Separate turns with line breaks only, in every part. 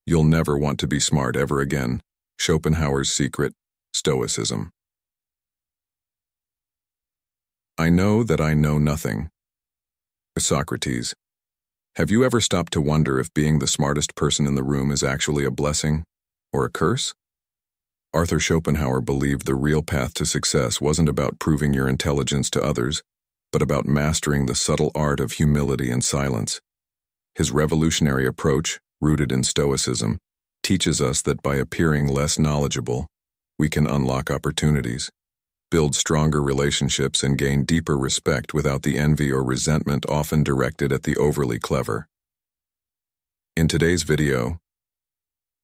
You'll never want to be smart ever again. Schopenhauer's secret, Stoicism. I know that I know nothing. Socrates. Have you ever stopped to wonder if being the smartest person in the room is actually a blessing or a curse? Arthur Schopenhauer believed the real path to success wasn't about proving your intelligence to others, but about mastering the subtle art of humility and silence. His revolutionary approach, rooted in Stoicism, teaches us that by appearing less knowledgeable, we can unlock opportunities, build stronger relationships, and gain deeper respect without the envy or resentment often directed at the overly clever. In today's video,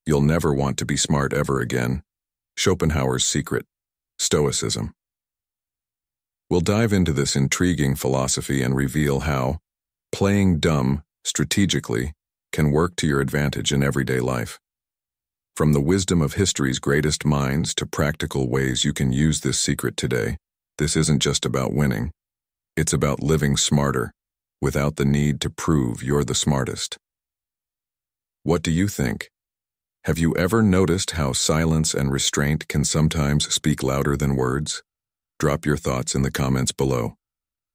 you'll never want to be smart ever again. Schopenhauer's secret, Stoicism. We'll dive into this intriguing philosophy and reveal how playing dumb strategically can work to your advantage in everyday life. From the wisdom of history's greatest minds to practical ways you can use this secret today, this isn't just about winning. It's about living smarter, without the need to prove you're the smartest. What do you think? Have you ever noticed how silence and restraint can sometimes speak louder than words? Drop your thoughts in the comments below.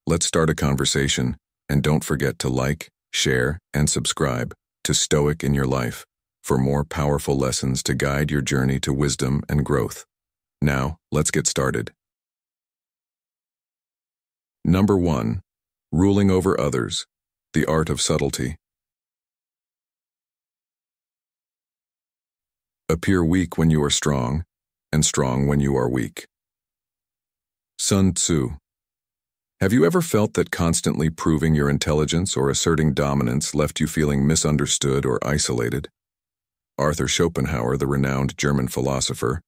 Let's start a conversation, and don't forget to like, share, and subscribe to Stoic in Your Life for more powerful lessons to guide your journey to wisdom and growth. Now, let's get started. Number 1. Ruling over others, the art of subtlety. Appear weak when you are strong, and strong when you are weak. Sun Tzu. Have you ever felt that constantly proving your intelligence or asserting dominance left you feeling misunderstood or isolated? Arthur Schopenhauer, the renowned German philosopher,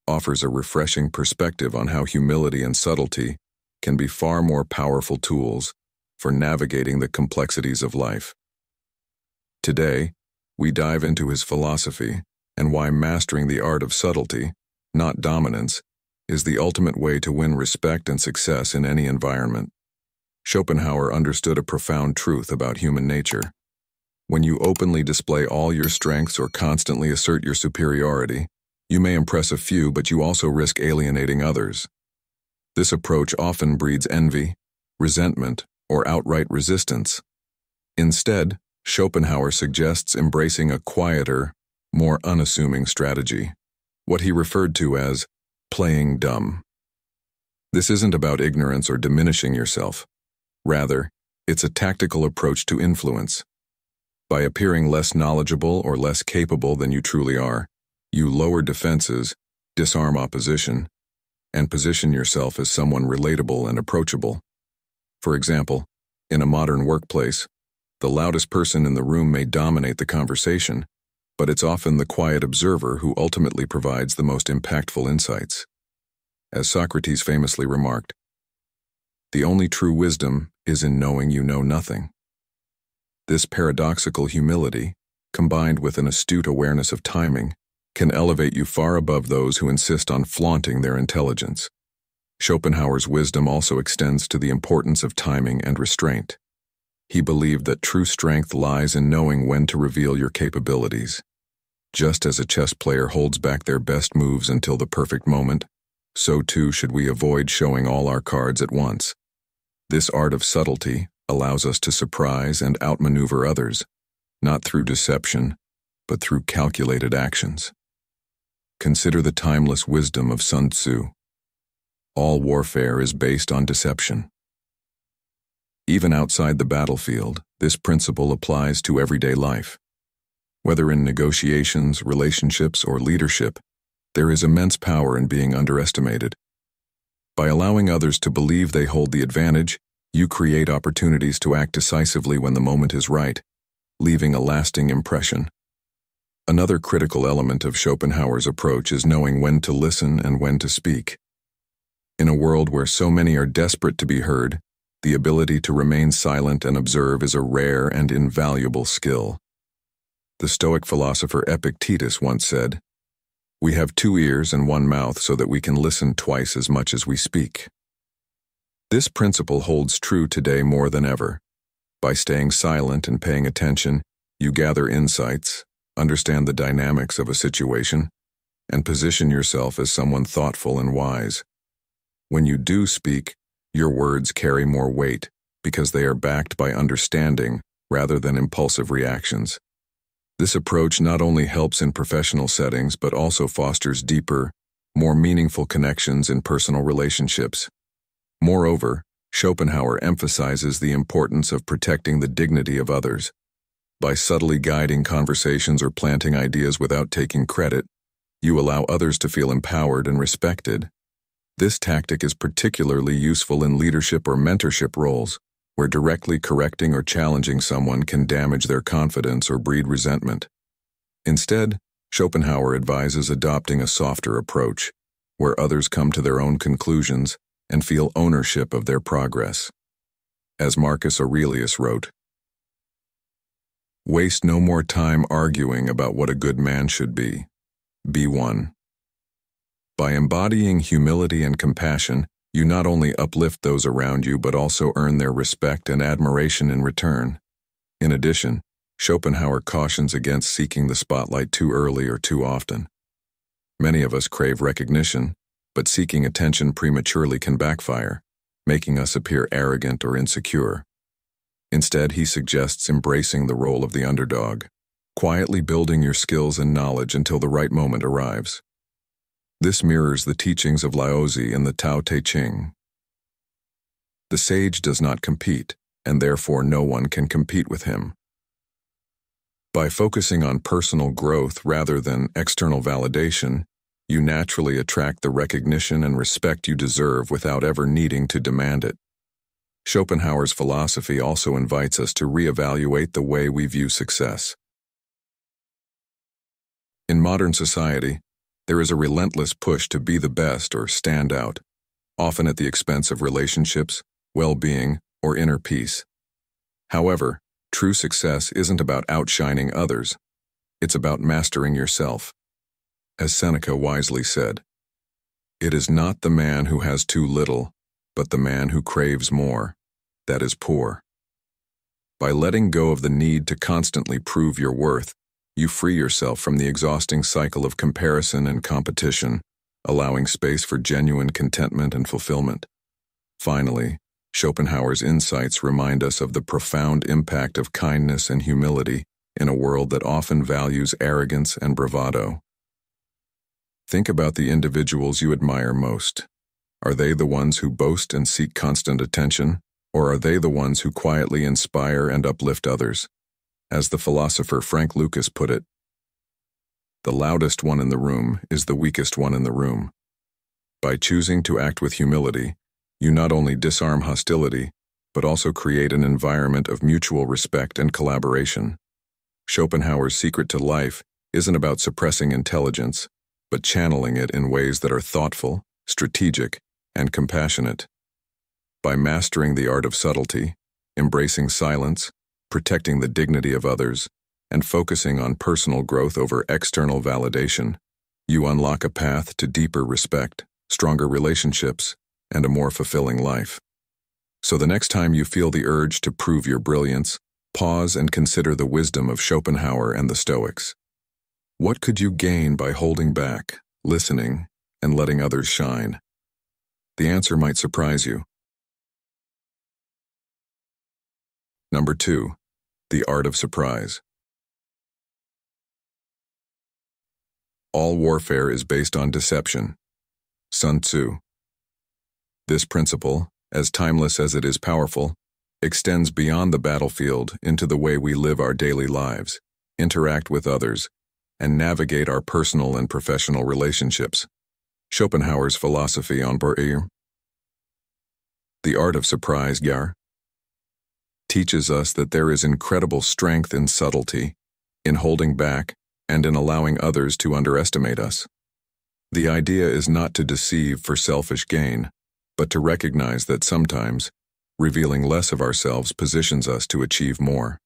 offers a refreshing perspective on how humility and subtlety can be far more powerful tools for navigating the complexities of life. Today, we dive into his philosophy and why mastering the art of subtlety, not dominance, is the ultimate way to win respect and success in any environment. Schopenhauer understood a profound truth about human nature. When you openly display all your strengths or constantly assert your superiority, you may impress a few, but you also risk alienating others. This approach often breeds envy, resentment, or outright resistance. Instead, Schopenhauer suggests embracing a quieter, more unassuming strategy, what he referred to as playing dumb. This isn't about ignorance or diminishing yourself. Rather, it's a tactical approach to influence. By appearing less knowledgeable or less capable than you truly are, you lower defenses, disarm opposition, and position yourself as someone relatable and approachable. For example, in a modern workplace, the loudest person in the room may dominate the conversation, but it's often the quiet observer who ultimately provides the most impactful insights. As Socrates famously remarked, "The only true wisdom is in knowing you know nothing." This paradoxical humility, combined with an astute awareness of timing, can elevate you far above those who insist on flaunting their intelligence. Schopenhauer's wisdom also extends to the importance of timing and restraint. He believed that true strength lies in knowing when to reveal your capabilities. Just as a chess player holds back their best moves until the perfect moment, so too should we avoid showing all our cards at once. This art of subtlety allows us to surprise and outmaneuver others, not through deception, but through calculated actions. Consider the timeless wisdom of Sun Tzu. All warfare is based on deception. Even outside the battlefield, this principle applies to everyday life. Whether in negotiations, relationships, or leadership, there is immense power in being underestimated. By allowing others to believe they hold the advantage, you create opportunities to act decisively when the moment is right, leaving a lasting impression. Another critical element of Schopenhauer's approach is knowing when to listen and when to speak. In a world where so many are desperate to be heard, the ability to remain silent and observe is a rare and invaluable skill. The Stoic philosopher Epictetus once said, "We have 2 ears and 1 mouth so that we can listen twice as much as we speak." This principle holds true today more than ever. By staying silent and paying attention, you gather insights, understand the dynamics of a situation, and position yourself as someone thoughtful and wise. When you do speak, your words carry more weight because they are backed by understanding rather than impulsive reactions. This approach not only helps in professional settings but also fosters deeper, more meaningful connections in personal relationships. Moreover, Schopenhauer emphasizes the importance of protecting the dignity of others. By subtly guiding conversations or planting ideas without taking credit, you allow others to feel empowered and respected. This tactic is particularly useful in leadership or mentorship roles, where directly correcting or challenging someone can damage their confidence or breed resentment. Instead, Schopenhauer advises adopting a softer approach, where others come to their own conclusions and feel ownership of their progress. As Marcus Aurelius wrote, "Waste no more time arguing about what a good man should be. Be one." By embodying humility and compassion, you not only uplift those around you but also earn their respect and admiration in return. In addition, Schopenhauer cautions against seeking the spotlight too early or too often. Many of us crave recognition, but seeking attention prematurely can backfire, making us appear arrogant or insecure. Instead, he suggests embracing the role of the underdog, quietly building your skills and knowledge until the right moment arrives. This mirrors the teachings of Lao Tzu and the Tao Te Ching. The sage does not compete, and therefore no one can compete with him. By focusing on personal growth rather than external validation, you naturally attract the recognition and respect you deserve without ever needing to demand it. Schopenhauer's philosophy also invites us to reevaluate the way we view success. In modern society, there is a relentless push to be the best or stand out, often at the expense of relationships, well-being, or inner peace. However, true success isn't about outshining others. It's about mastering yourself. As Seneca wisely said, "It is not the man who has too little, but the man who craves more, that is poor." By letting go of the need to constantly prove your worth, you free yourself from the exhausting cycle of comparison and competition, allowing space for genuine contentment and fulfillment. Finally, Schopenhauer's insights remind us of the profound impact of kindness and humility in a world that often values arrogance and bravado. Think about the individuals you admire most. Are they the ones who boast and seek constant attention, or are they the ones who quietly inspire and uplift others? As the philosopher Frank Lucas put it, "The loudest one in the room is the weakest one in the room." By choosing to act with humility, you not only disarm hostility, but also create an environment of mutual respect and collaboration. Schopenhauer's secret to life isn't about suppressing intelligence, but channeling it in ways that are thoughtful, strategic, and compassionate. By mastering the art of subtlety, embracing silence, protecting the dignity of others, and focusing on personal growth over external validation, you unlock a path to deeper respect, stronger relationships, and a more fulfilling life. So the next time you feel the urge to prove your brilliance, pause and consider the wisdom of Schopenhauer and the Stoics. What could you gain by holding back, listening, and letting others shine? The answer might surprise you. Number 2. The art of surprise. All warfare is based on deception. Sun Tzu. This principle, as timeless as it is powerful, extends beyond the battlefield into the way we live our daily lives, interact with others, and navigate our personal and professional relationships. Schopenhauer's philosophy on the art of surprise teaches us that there is incredible strength in subtlety, in holding back, and in allowing others to underestimate us. The idea is not to deceive for selfish gain, but to recognize that sometimes, revealing less of ourselves positions us to achieve more.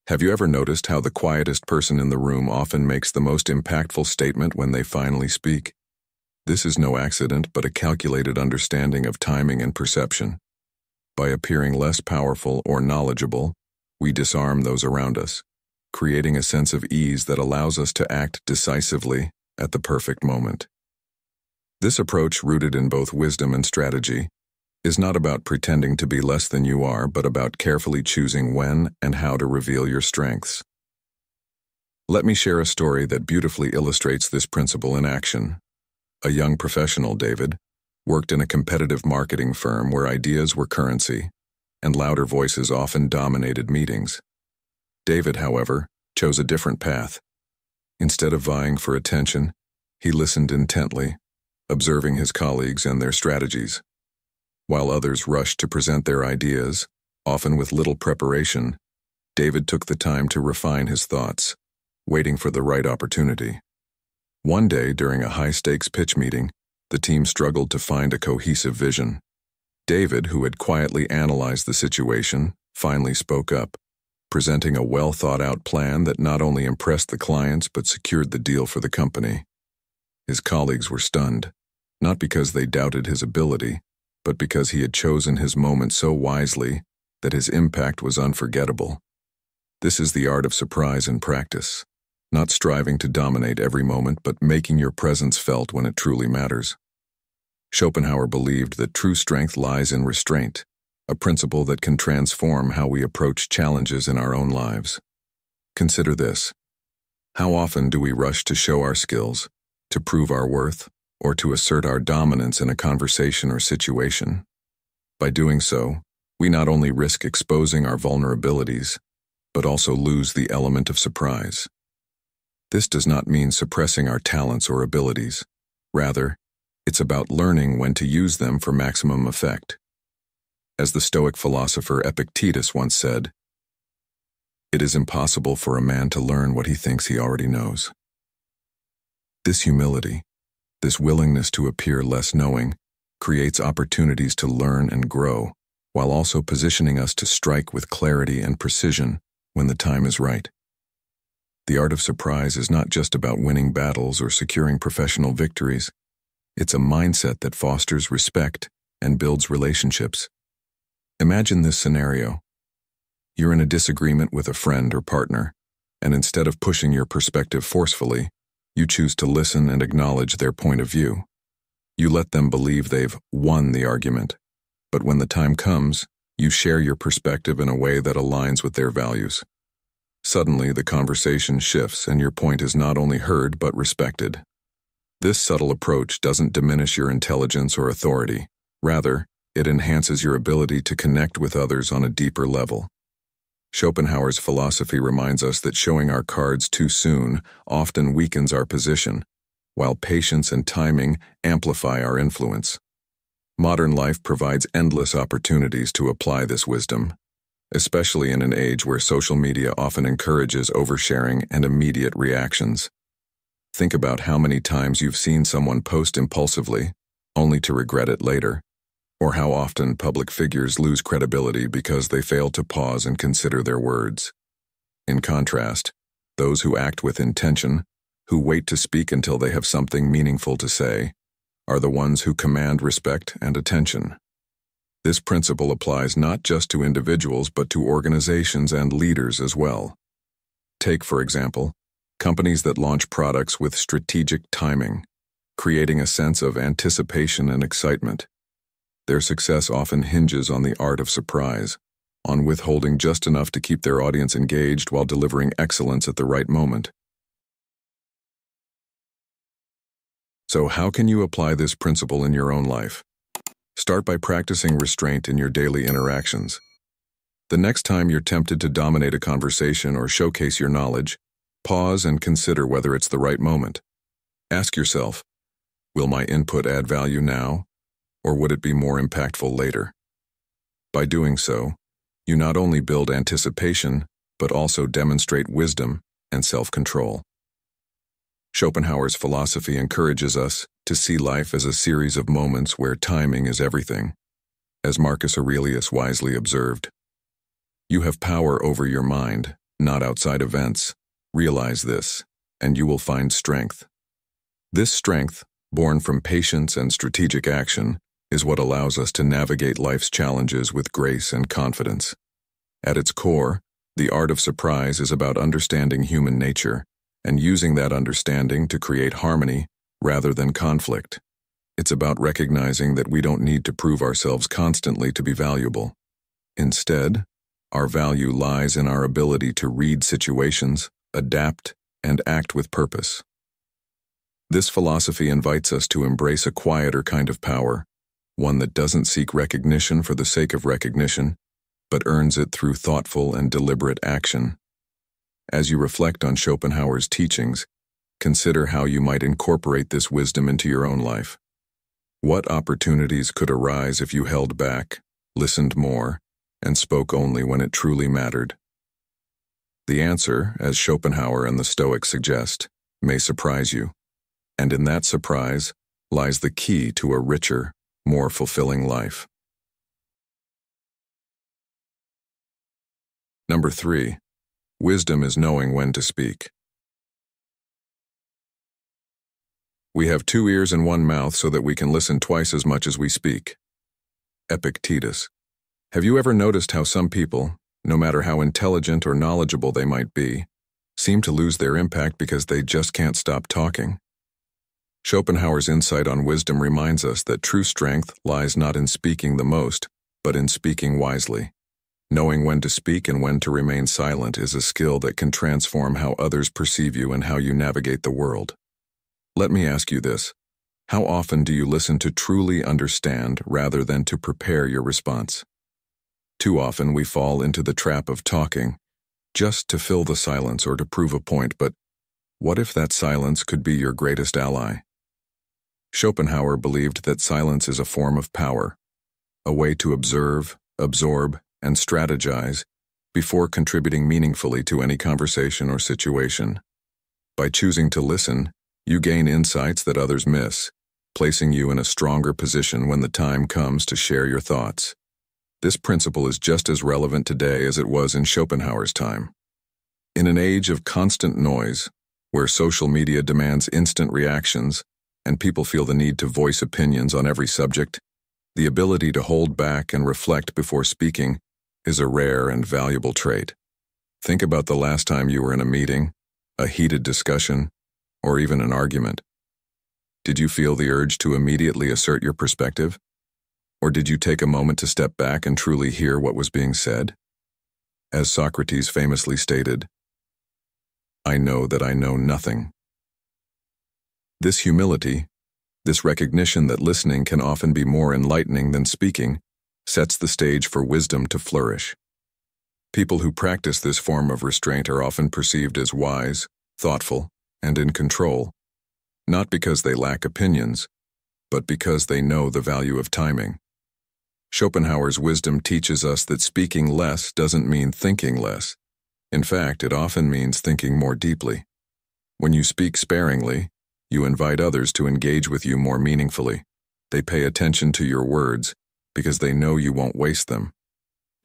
Have you ever noticed how the quietest person in the room often makes the most impactful statement when they finally speak? This is no accident, but a calculated understanding of timing and perception. By appearing less powerful or knowledgeable, we disarm those around us, creating a sense of ease that allows us to act decisively at the perfect moment. This approach, rooted in both wisdom and strategy, is not about pretending to be less than you are, but about carefully choosing when and how to reveal your strengths. Let me share a story that beautifully illustrates this principle in action. A young professional, David, worked in a competitive marketing firm where ideas were currency, and louder voices often dominated meetings. David, however, chose a different path. Instead of vying for attention, he listened intently, observing his colleagues and their strategies. While others rushed to present their ideas, often with little preparation, David took the time to refine his thoughts, waiting for the right opportunity. One day, during a high-stakes pitch meeting, the team struggled to find a cohesive vision. David, who had quietly analyzed the situation, finally spoke up, presenting a well-thought-out plan that not only impressed the clients but secured the deal for the company. His colleagues were stunned, not because they doubted his ability, but because he had chosen his moment so wisely that his impact was unforgettable. This is the art of surprise in practice, not striving to dominate every moment, but making your presence felt when it truly matters. Schopenhauer believed that true strength lies in restraint, a principle that can transform how we approach challenges in our own lives. Consider this. How often do we rush to show our skills, to prove our worth, or to assert our dominance in a conversation or situation? By doing so, we not only risk exposing our vulnerabilities, but also lose the element of surprise. This does not mean suppressing our talents or abilities. Rather, it's about learning when to use them for maximum effect. As the Stoic philosopher Epictetus once said, "It is impossible for a man to learn what he thinks he already knows." This humility, this willingness to appear less knowing, creates opportunities to learn and grow, while also positioning us to strike with clarity and precision when the time is right. The art of surprise is not just about winning battles or securing professional victories. It's a mindset that fosters respect and builds relationships. Imagine this scenario. You're in a disagreement with a friend or partner, and instead of pushing your perspective forcefully, you choose to listen and acknowledge their point of view. You let them believe they've won the argument, but when the time comes, you share your perspective in a way that aligns with their values. Suddenly, the conversation shifts and your point is not only heard but respected. This subtle approach doesn't diminish your intelligence or authority. Rather, it enhances your ability to connect with others on a deeper level. Schopenhauer's philosophy reminds us that showing our cards too soon often weakens our position, while patience and timing amplify our influence. Modern life provides endless opportunities to apply this wisdom, especially in an age where social media often encourages oversharing and immediate reactions. Think about how many times you've seen someone post impulsively, only to regret it later, or how often public figures lose credibility because they fail to pause and consider their words. In contrast, those who act with intention, who wait to speak until they have something meaningful to say, are the ones who command respect and attention. This principle applies not just to individuals but to organizations and leaders as well. Take, for example, companies that launch products with strategic timing, creating a sense of anticipation and excitement. Their success often hinges on the art of surprise, on withholding just enough to keep their audience engaged while delivering excellence at the right moment. So how can you apply this principle in your own life? Start by practicing restraint in your daily interactions. The next time you're tempted to dominate a conversation or showcase your knowledge, pause and consider whether it's the right moment. Ask yourself, will my input add value now, or would it be more impactful later? By doing so, you not only build anticipation, but also demonstrate wisdom and self-control. Schopenhauer's philosophy encourages us to see life as a series of moments where timing is everything. As Marcus Aurelius wisely observed, "You have power over your mind, not outside events. Realize this, and you will find strength." This strength, born from patience and strategic action, is what allows us to navigate life's challenges with grace and confidence. At its core, The art of surprise is about understanding human nature and using that understanding to create harmony rather than conflict. It's about recognizing that we don't need to prove ourselves constantly to be valuable. Instead, our value lies in our ability to read situations, adapt, and act with purpose. This philosophy invites us to embrace a quieter kind of power, one that doesn't seek recognition for the sake of recognition, but earns it through thoughtful and deliberate action. As you reflect on Schopenhauer's teachings, consider how you might incorporate this wisdom into your own life. What opportunities could arise if you held back, listened more, and spoke only when it truly mattered? The answer, as Schopenhauer and the Stoics suggest, may surprise you, and in that surprise lies the key to a richer, more fulfilling life. Number 3. Wisdom is knowing when to speak. We have 2 ears and 1 mouth so that we can listen twice as much as we speak. Epictetus. Have you ever noticed how some people, no matter how intelligent or knowledgeable they might be, seem to lose their impact because they just can't stop talking? Schopenhauer's insight on wisdom reminds us that true strength lies not in speaking the most, but in speaking wisely. Knowing when to speak and when to remain silent is a skill that can transform how others perceive you and how you navigate the world. Let me ask you this: how often do you listen to truly understand rather than to prepare your response? Too often we fall into the trap of talking just to fill the silence or to prove a point, but what if that silence could be your greatest ally? Schopenhauer believed that silence is a form of power, a way to observe, absorb, and strategize before contributing meaningfully to any conversation or situation. By choosing to listen, you gain insights that others miss, placing you in a stronger position when the time comes to share your thoughts. This principle is just as relevant today as it was in Schopenhauer's time. In an age of constant noise, where social media demands instant reactions and people feel the need to voice opinions on every subject, the ability to hold back and reflect before speaking is a rare and valuable trait. Think about the last time you were in a meeting, a heated discussion, or even an argument. Did you feel the urge to immediately assert your perspective? Or did you take a moment to step back and truly hear what was being said? As Socrates famously stated, "I know that I know nothing." This humility, this recognition that listening can often be more enlightening than speaking, sets the stage for wisdom to flourish. People who practice this form of restraint are often perceived as wise, thoughtful, and in control, not because they lack opinions, but because they know the value of timing. Schopenhauer's wisdom teaches us that speaking less doesn't mean thinking less. In fact, it often means thinking more deeply. When you speak sparingly, you invite others to engage with you more meaningfully. They pay attention to your words because they know you won't waste them.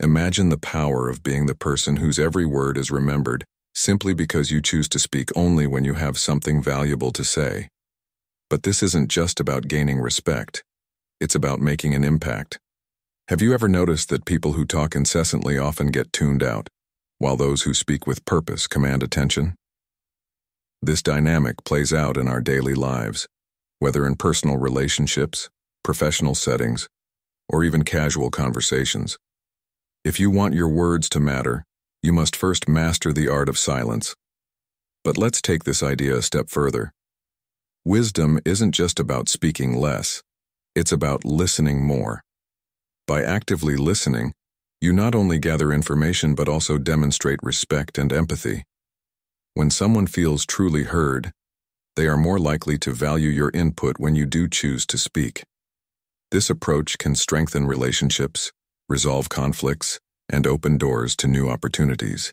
Imagine the power of being the person whose every word is remembered simply because you choose to speak only when you have something valuable to say. But this isn't just about gaining respect. It's about making an impact. Have you ever noticed that people who talk incessantly often get tuned out, while those who speak with purpose command attention? This dynamic plays out in our daily lives, whether in personal relationships, professional settings, or even casual conversations. If you want your words to matter, you must first master the art of silence. But let's take this idea a step further. Wisdom isn't just about speaking less, it's about listening more. By actively listening, you not only gather information but also demonstrate respect and empathy. When someone feels truly heard, they are more likely to value your input when you do choose to speak. This approach can strengthen relationships, resolve conflicts, and open doors to new opportunities.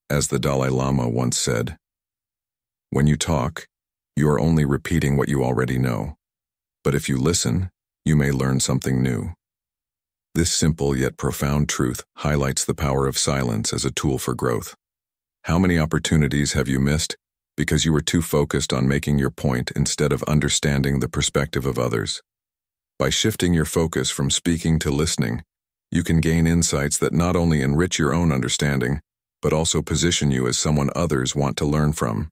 As the Dalai Lama once said, "When you talk, you are only repeating what you already know. But if you listen, you may learn something new." This simple yet profound truth highlights the power of silence as a tool for growth. How many opportunities have you missed because you were too focused on making your point instead of understanding the perspective of others? By shifting your focus from speaking to listening, you can gain insights that not only enrich your own understanding, but also position you as someone others want to learn from.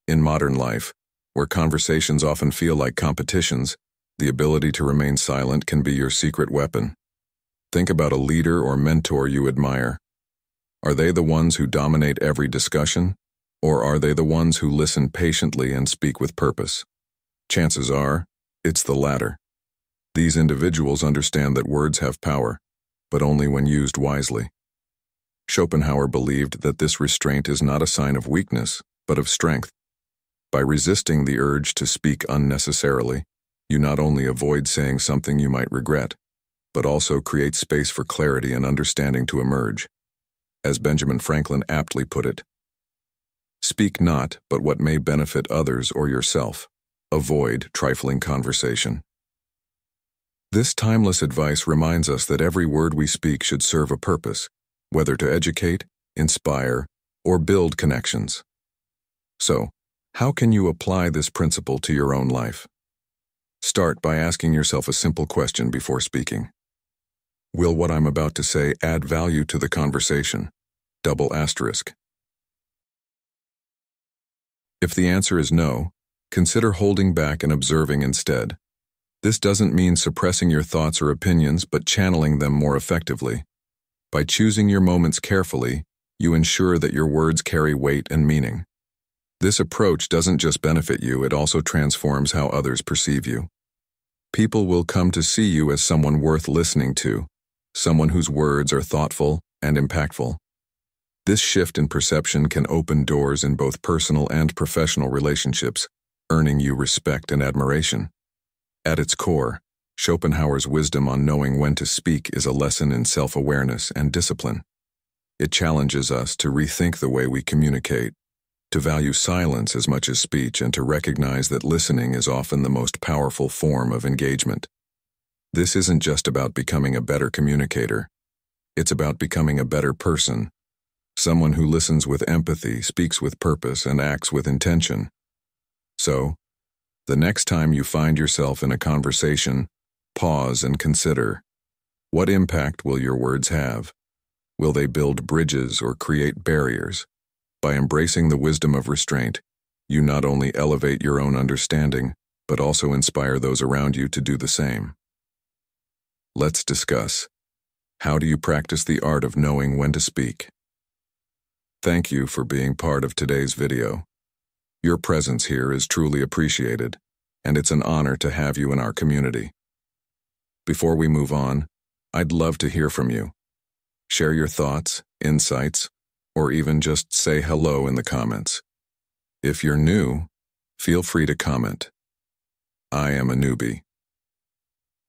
In modern life, where conversations often feel like competitions, the ability to remain silent can be your secret weapon. Think about a leader or mentor you admire. Are they the ones who dominate every discussion, or are they the ones who listen patiently and speak with purpose? Chances are, it's the latter. These individuals understand that words have power, but only when used wisely. Schopenhauer believed that this restraint is not a sign of weakness, but of strength. By resisting the urge to speak unnecessarily, you not only avoid saying something you might regret, but also create space for clarity and understanding to emerge. As Benjamin Franklin aptly put it, "Speak not but what may benefit others or yourself. Avoid trifling conversation." This timeless advice reminds us that every word we speak should serve a purpose, whether to educate, inspire, or build connections. So, how can you apply this principle to your own life? Start by asking yourself a simple question before speaking. Will what I'm about to say add value to the conversation? Double asterisk. If the answer is no, consider holding back and observing instead. This doesn't mean suppressing your thoughts or opinions, but channeling them more effectively. By choosing your moments carefully, you ensure that your words carry weight and meaning. This approach doesn't just benefit you, it also transforms how others perceive you. People will come to see you as someone worth listening to, someone whose words are thoughtful and impactful. This shift in perception can open doors in both personal and professional relationships, earning you respect and admiration. At its core, Schopenhauer's wisdom on knowing when to speak is a lesson in self-awareness and discipline. It challenges us to rethink the way we communicate, to value silence as much as speech, and to recognize that listening is often the most powerful form of engagement. This isn't just about becoming a better communicator. It's about becoming a better person, someone who listens with empathy, speaks with purpose, and acts with intention. So, the next time you find yourself in a conversation, pause and consider, what impact will your words have? Will they build bridges or create barriers? By embracing the wisdom of restraint, you not only elevate your own understanding, but also inspire those around you to do the same. Let's discuss. How do you practice the art of knowing when to speak? Thank you for being part of today's video. Your presence here is truly appreciated, and it's an honor to have you in our community. Before we move on, I'd love to hear from you. Share your thoughts, insights, or even just say hello in the comments. If you're new, feel free to comment, "I am a newbie."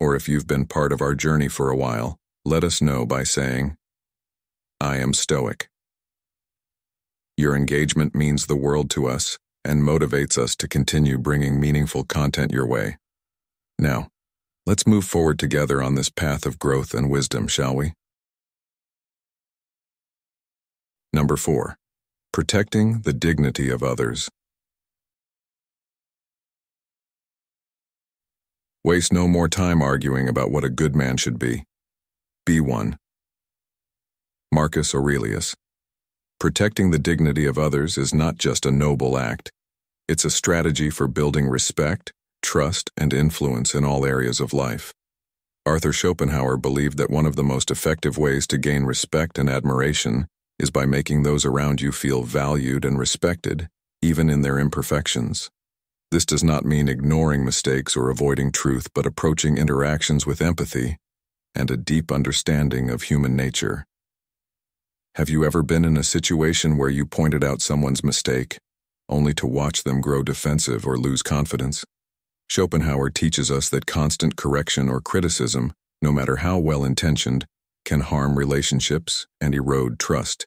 Or if you've been part of our journey for a while, let us know by saying, "I am Stoic." Your engagement means the world to us and motivates us to continue bringing meaningful content your way. Now, let's move forward together on this path of growth and wisdom, shall we? Number 4. Protecting the dignity of others. Waste no more time arguing about what a good man should be. Be one. Marcus Aurelius. Protecting the dignity of others is not just a noble act. It's a strategy for building respect, trust, and influence in all areas of life. Arthur Schopenhauer believed that one of the most effective ways to gain respect and admiration is by making those around you feel valued and respected, even in their imperfections. This does not mean ignoring mistakes or avoiding truth, but approaching interactions with empathy and a deep understanding of human nature. Have you ever been in a situation where you pointed out someone's mistake, only to watch them grow defensive or lose confidence? Schopenhauer teaches us that constant correction or criticism, no matter how well-intentioned, can harm relationships and erode trust.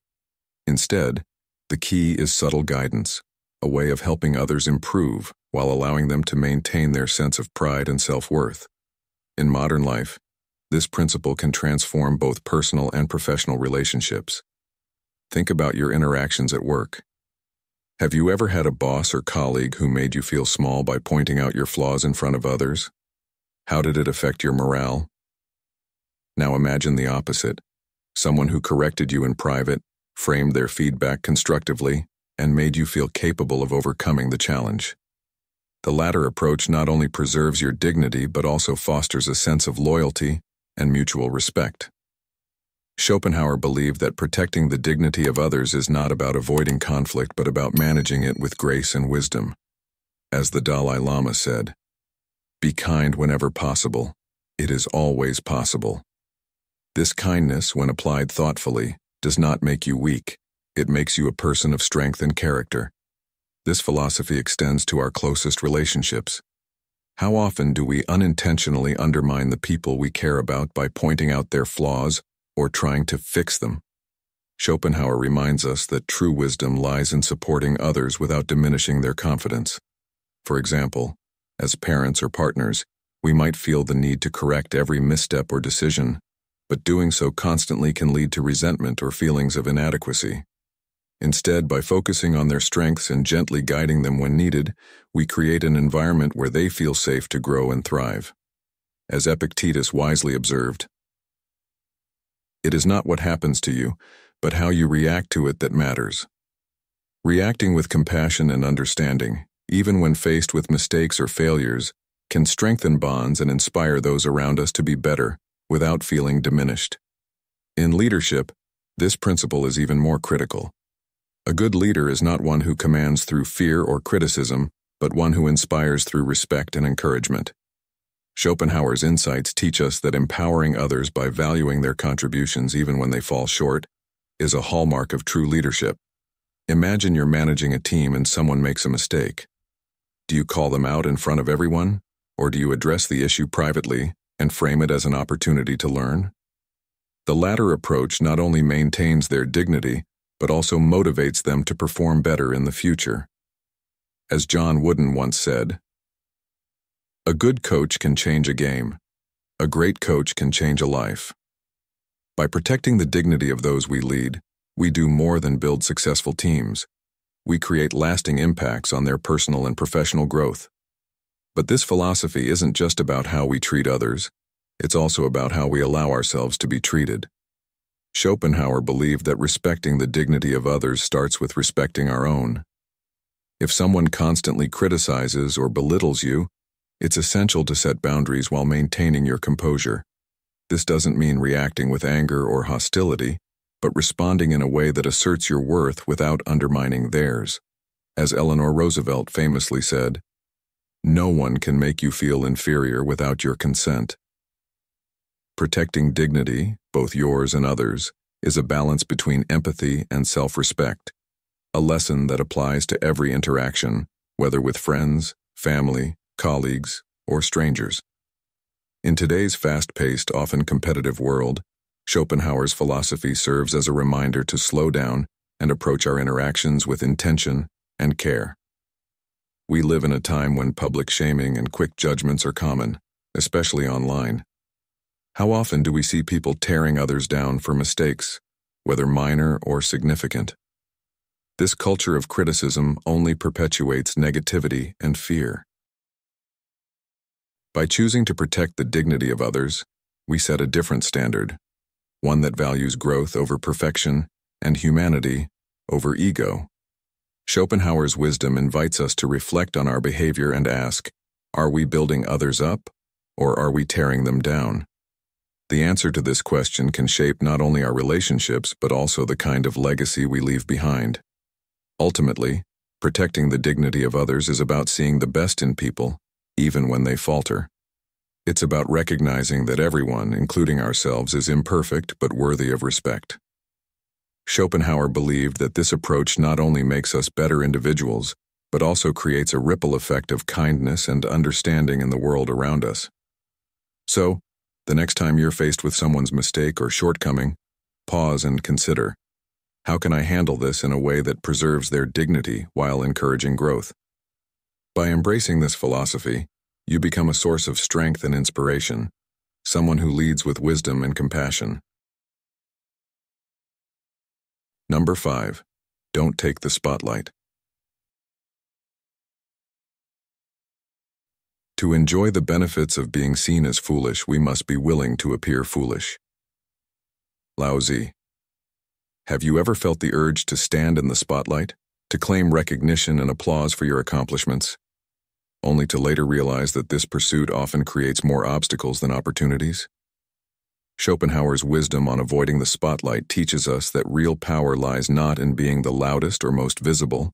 Instead, the key is subtle guidance, a way of helping others improve while allowing them to maintain their sense of pride and self-worth. In modern life, this principle can transform both personal and professional relationships. Think about your interactions at work. Have you ever had a boss or colleague who made you feel small by pointing out your flaws in front of others? How did it affect your morale? Now imagine the opposite. Someone who corrected you in private, framed their feedback constructively, and made you feel capable of overcoming the challenge. The latter approach not only preserves your dignity but also fosters a sense of loyalty and mutual respect. Schopenhauer believed that protecting the dignity of others is not about avoiding conflict but about managing it with grace and wisdom. As the Dalai Lama said, "Be kind whenever possible. It is always possible." This kindness, when applied thoughtfully, does not make you weak. It makes you a person of strength and character. This philosophy extends to our closest relationships. How often do we unintentionally undermine the people we care about by pointing out their flaws or trying to fix them? Schopenhauer reminds us that true wisdom lies in supporting others without diminishing their confidence. For example, as parents or partners, we might feel the need to correct every misstep or decision, but doing so constantly can lead to resentment or feelings of inadequacy. Instead, by focusing on their strengths and gently guiding them when needed, we create an environment where they feel safe to grow and thrive. As Epictetus wisely observed, "It is not what happens to you, but how you react to it that matters." Reacting with compassion and understanding, even when faced with mistakes or failures, can strengthen bonds and inspire those around us to be better without feeling diminished. In leadership, this principle is even more critical. A good leader is not one who commands through fear or criticism, but one who inspires through respect and encouragement. Schopenhauer's insights teach us that empowering others by valuing their contributions even when they fall short is a hallmark of true leadership. Imagine you're managing a team and someone makes a mistake. Do you call them out in front of everyone, or do you address the issue privately and frame it as an opportunity to learn? The latter approach not only maintains their dignity, but also motivates them to perform better in the future. As John Wooden once said, "A good coach can change a game. A great coach can change a life." By protecting the dignity of those we lead, we do more than build successful teams. We create lasting impacts on their personal and professional growth. But this philosophy isn't just about how we treat others, it's also about how we allow ourselves to be treated. Schopenhauer believed that respecting the dignity of others starts with respecting our own. If someone constantly criticizes or belittles you, it's essential to set boundaries while maintaining your composure. This doesn't mean reacting with anger or hostility, but responding in a way that asserts your worth without undermining theirs. As Eleanor Roosevelt famously said, "No one can make you feel inferior without your consent." Protecting dignity, both yours and others, is a balance between empathy and self-respect, a lesson that applies to every interaction, whether with friends, family, colleagues, or strangers. In today's fast-paced, often competitive world, Schopenhauer's philosophy serves as a reminder to slow down and approach our interactions with intention and care. We live in a time when public shaming and quick judgments are common, especially online. How often do we see people tearing others down for mistakes, whether minor or significant? This culture of criticism only perpetuates negativity and fear. By choosing to protect the dignity of others, we set a different standard, one that values growth over perfection and humanity over ego. Schopenhauer's wisdom invites us to reflect on our behavior and ask, are we building others up, or are we tearing them down? The answer to this question can shape not only our relationships but also the kind of legacy we leave behind. Ultimately, protecting the dignity of others is about seeing the best in people, even when they falter. It's about recognizing that everyone, including ourselves, is imperfect but worthy of respect. Schopenhauer believed that this approach not only makes us better individuals, but also creates a ripple effect of kindness and understanding in the world around us. So, the next time you're faced with someone's mistake or shortcoming, pause and consider, how can I handle this in a way that preserves their dignity while encouraging growth? By embracing this philosophy, you become a source of strength and inspiration, someone who leads with wisdom and compassion. Number 5. Don't take the spotlight. To enjoy the benefits of being seen as foolish, we must be willing to appear foolish. Lao Tzu. Have you ever felt the urge to stand in the spotlight, to claim recognition and applause for your accomplishments, only to later realize that this pursuit often creates more obstacles than opportunities? Schopenhauer's wisdom on avoiding the spotlight teaches us that real power lies not in being the loudest or most visible,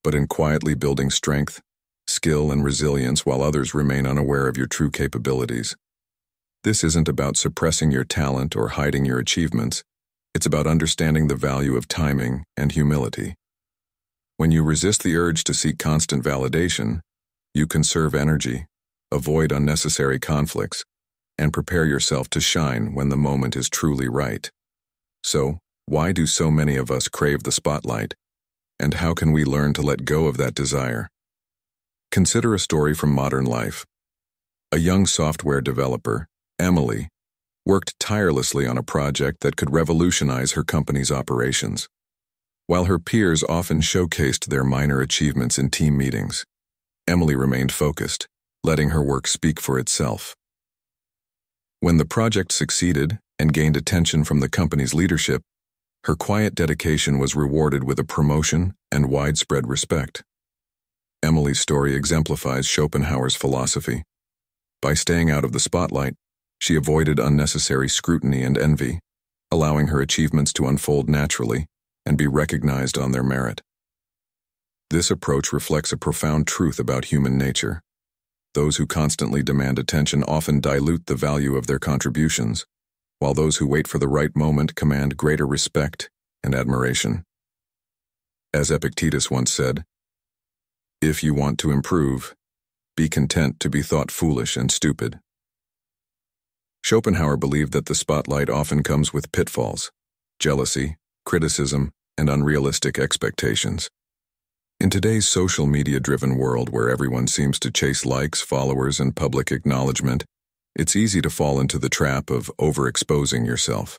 but in quietly building strength, skill, and resilience while others remain unaware of your true capabilities. This isn't about suppressing your talent or hiding your achievements. It's about understanding the value of timing and humility. When you resist the urge to seek constant validation, you conserve energy, avoid unnecessary conflicts, and prepare yourself to shine when the moment is truly right. So, why do so many of us crave the spotlight? And how can we learn to let go of that desire? Consider a story from modern life. A young software developer, Emily, worked tirelessly on a project that could revolutionize her company's operations. While her peers often showcased their minor achievements in team meetings, Emily remained focused, letting her work speak for itself. When the project succeeded and gained attention from the company's leadership, her quiet dedication was rewarded with a promotion and widespread respect. Emily's story exemplifies Schopenhauer's philosophy. By staying out of the spotlight, she avoided unnecessary scrutiny and envy, allowing her achievements to unfold naturally and be recognized on their merit. This approach reflects a profound truth about human nature. Those who constantly demand attention often dilute the value of their contributions, while those who wait for the right moment command greater respect and admiration. As Epictetus once said, "If you want to improve, be content to be thought foolish and stupid." Schopenhauer believed that the spotlight often comes with pitfalls, jealousy, criticism, and unrealistic expectations. In today's social media-driven world where everyone seems to chase likes, followers, and public acknowledgement, it's easy to fall into the trap of overexposing yourself.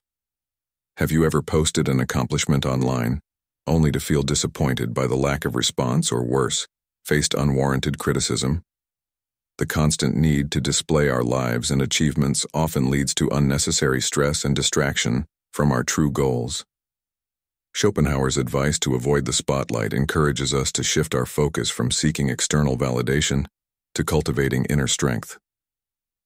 Have you ever posted an accomplishment online, only to feel disappointed by the lack of response or worse, faced unwarranted criticism? The constant need to display our lives and achievements often leads to unnecessary stress and distraction from our true goals. Schopenhauer's advice to avoid the spotlight encourages us to shift our focus from seeking external validation to cultivating inner strength.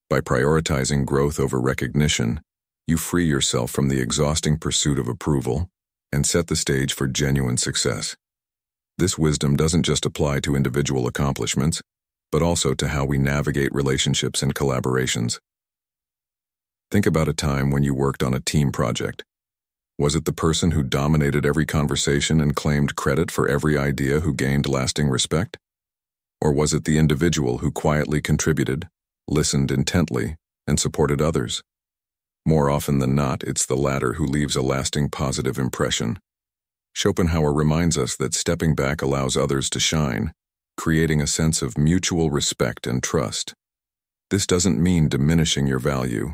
By prioritizing growth over recognition, you free yourself from the exhausting pursuit of approval and set the stage for genuine success. This wisdom doesn't just apply to individual accomplishments, but also to how we navigate relationships and collaborations. Think about a time when you worked on a team project. Was it the person who dominated every conversation and claimed credit for every idea who gained lasting respect? Or was it the individual who quietly contributed, listened intently, and supported others? More often than not, it's the latter who leaves a lasting positive impression. Schopenhauer reminds us that stepping back allows others to shine, creating a sense of mutual respect and trust. This doesn't mean diminishing your value.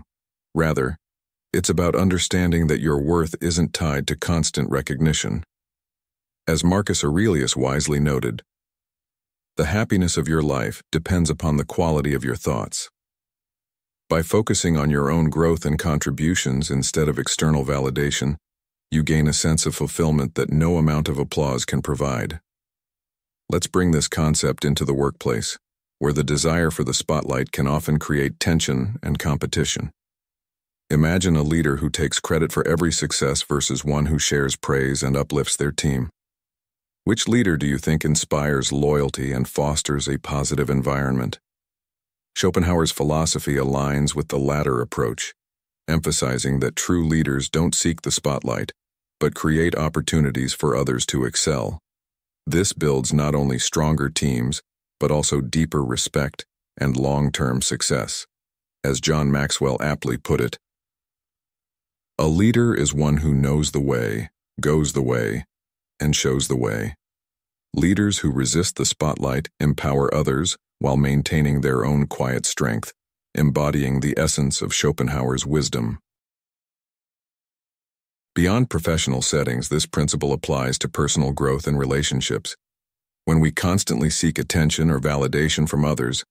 Rather, it's about understanding that your worth isn't tied to constant recognition. As Marcus Aurelius wisely noted, the happiness of your life depends upon the quality of your thoughts. By focusing on your own growth and contributions instead of external validation, you gain a sense of fulfillment that no amount of applause can provide. Let's bring this concept into the workplace, where the desire for the spotlight can often create tension and competition. Imagine a leader who takes credit for every success versus one who shares praise and uplifts their team. Which leader do you think inspires loyalty and fosters a positive environment? Schopenhauer's philosophy aligns with the latter approach, emphasizing that true leaders don't seek the spotlight, but create opportunities for others to excel. This builds not only stronger teams, but also deeper respect and long-term success. As John Maxwell aptly put it, "A leader is one who knows the way, goes the way, and shows the way." Leaders who resist the spotlight empower others while maintaining their own quiet strength, embodying the essence of Schopenhauer's wisdom. Beyond professional settings, this principle applies to personal growth and relationships. When we constantly seek attention or validation from others,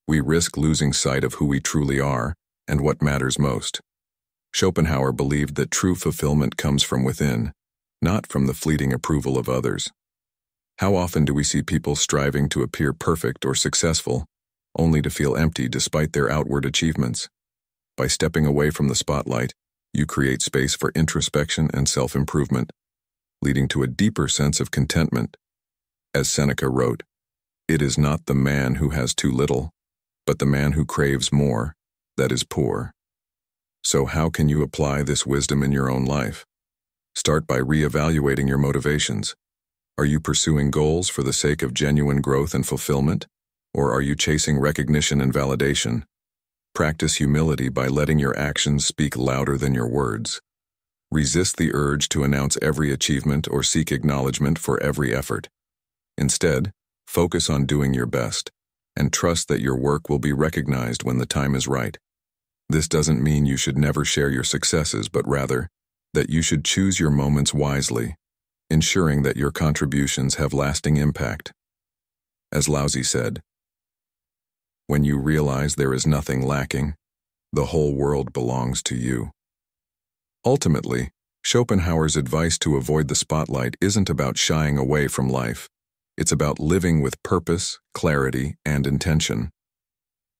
we risk losing sight of who we truly are and what matters most. Schopenhauer believed that true fulfillment comes from within, not from the fleeting approval of others. How often do we see people striving to appear perfect or successful, only to feel empty despite their outward achievements? By stepping away from the spotlight, you create space for introspection and self-improvement, leading to a deeper sense of contentment. As Seneca wrote, "It is not the man who has too little, but the man who craves more, that is poor." So how can you apply this wisdom in your own life? Start by reevaluating your motivations. Are you pursuing goals for the sake of genuine growth and fulfillment, or are you chasing recognition and validation? Practice humility by letting your actions speak louder than your words. Resist the urge to announce every achievement or seek acknowledgement for every effort. Instead, focus on doing your best, and trust that your work will be recognized when the time is right. This doesn't mean you should never share your successes, but rather that you should choose your moments wisely, ensuring that your contributions have lasting impact. As Laozi said, "When you realize there is nothing lacking, the whole world belongs to you." Ultimately, Schopenhauer's advice to avoid the spotlight isn't about shying away from life. It's about living with purpose, clarity, and intention.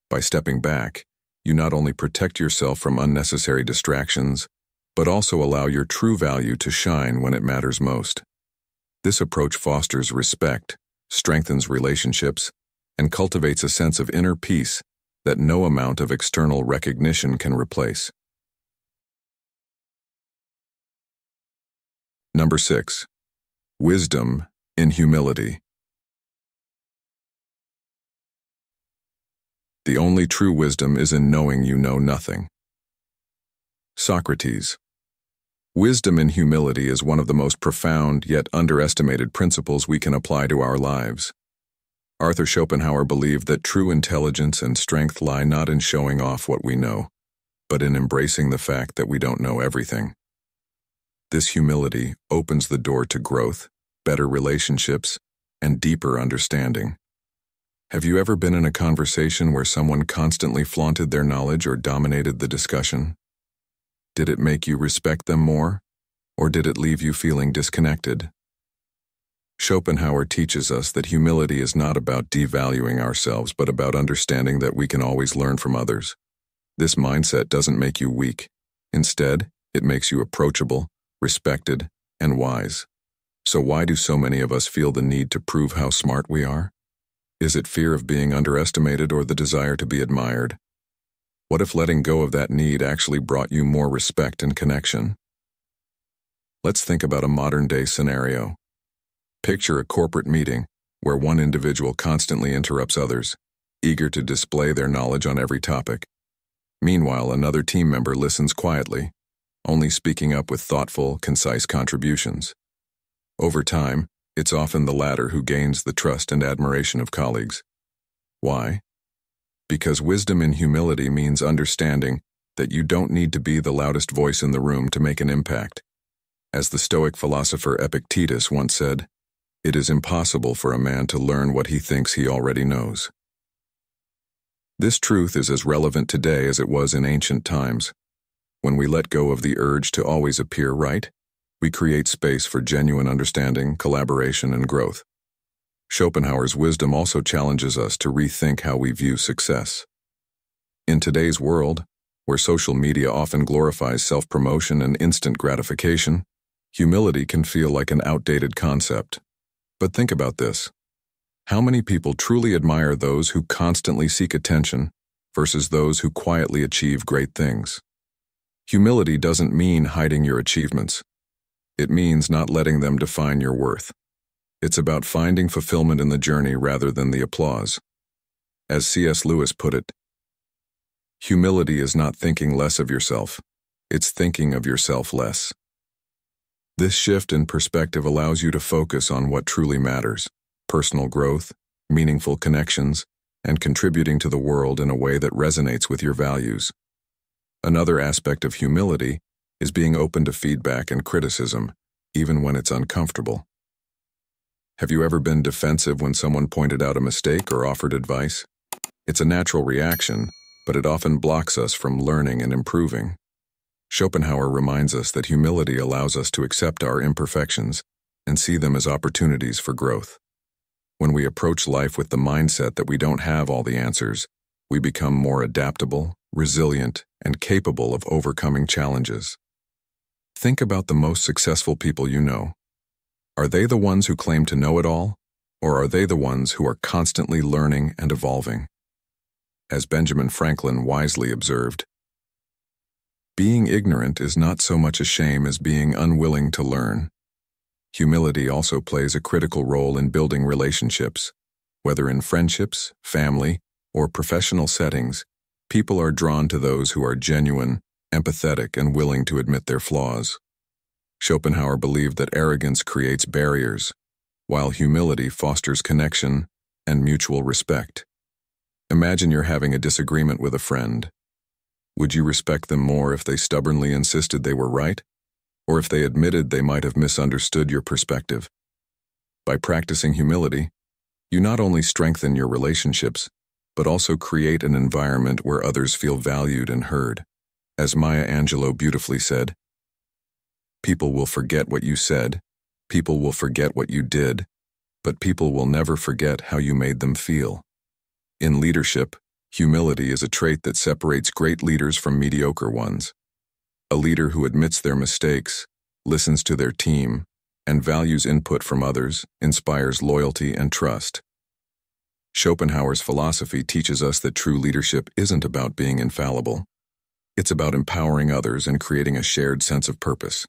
By stepping back, you not only protect yourself from unnecessary distractions, but also allow your true value to shine when it matters most. This approach fosters respect, strengthens relationships, and cultivates a sense of inner peace that no amount of external recognition can replace. Number 6. Wisdom in humility. The only true wisdom is in knowing you know nothing. Socrates. Wisdom in humility is one of the most profound yet underestimated principles we can apply to our lives. Arthur Schopenhauer believed that true intelligence and strength lie not in showing off what we know, but in embracing the fact that we don't know everything. This humility opens the door to growth, better relationships, and deeper understanding. Have you ever been in a conversation where someone constantly flaunted their knowledge or dominated the discussion? Did it make you respect them more, or did it leave you feeling disconnected? Schopenhauer teaches us that humility is not about devaluing ourselves, but about understanding that we can always learn from others. This mindset doesn't make you weak. Instead, it makes you approachable, respected, and wise. So why do so many of us feel the need to prove how smart we are? Is it fear of being underestimated or the desire to be admired? What if letting go of that need actually brought you more respect and connection? Let's think about a modern-day scenario. Picture a corporate meeting where one individual constantly interrupts others, eager to display their knowledge on every topic. Meanwhile, another team member listens quietly, only speaking up with thoughtful, concise contributions. Over time, it's often the latter who gains the trust and admiration of colleagues. Why? Because wisdom in humility means understanding that you don't need to be the loudest voice in the room to make an impact. As the Stoic philosopher Epictetus once said, "It is impossible for a man to learn what he thinks he already knows." This truth is as relevant today as it was in ancient times. When we let go of the urge to always appear right, we create space for genuine understanding, collaboration, and growth. Schopenhauer's wisdom also challenges us to rethink how we view success. In today's world, where social media often glorifies self-promotion and instant gratification, humility can feel like an outdated concept. But think about this. How many people truly admire those who constantly seek attention versus those who quietly achieve great things? Humility doesn't mean hiding your achievements. It means not letting them define your worth. It's about finding fulfillment in the journey rather than the applause. As C.S. Lewis put it, humility is not thinking less of yourself, it's thinking of yourself less. This shift in perspective allows you to focus on what truly matters: personal growth, meaningful connections, and contributing to the world in a way that resonates with your values. Another aspect of humility is being open to feedback and criticism, even when it's uncomfortable. Have you ever been defensive when someone pointed out a mistake or offered advice? It's a natural reaction, but it often blocks us from learning and improving. Schopenhauer reminds us that humility allows us to accept our imperfections and see them as opportunities for growth. When we approach life with the mindset that we don't have all the answers, we become more adaptable, resilient, and capable of overcoming challenges. Think about the most successful people you know. Are they the ones who claim to know it all, or are they the ones who are constantly learning and evolving? As Benjamin Franklin wisely observed, being ignorant is not so much a shame as being unwilling to learn. Humility also plays a critical role in building relationships. Whether in friendships, family, or professional settings, people are drawn to those who are genuine, empathetic, and willing to admit their flaws. Schopenhauer believed that arrogance creates barriers, while humility fosters connection and mutual respect. Imagine you're having a disagreement with a friend. Would you respect them more if they stubbornly insisted they were right, or if they admitted they might have misunderstood your perspective? By practicing humility, you not only strengthen your relationships, but also create an environment where others feel valued and heard. As Maya Angelou beautifully said, "People will forget what you said, people will forget what you did, but people will never forget how you made them feel." In leadership, humility is a trait that separates great leaders from mediocre ones. A leader who admits their mistakes, listens to their team, and values input from others inspires loyalty and trust. Schopenhauer's philosophy teaches us that true leadership isn't about being infallible. It's about empowering others and creating a shared sense of purpose.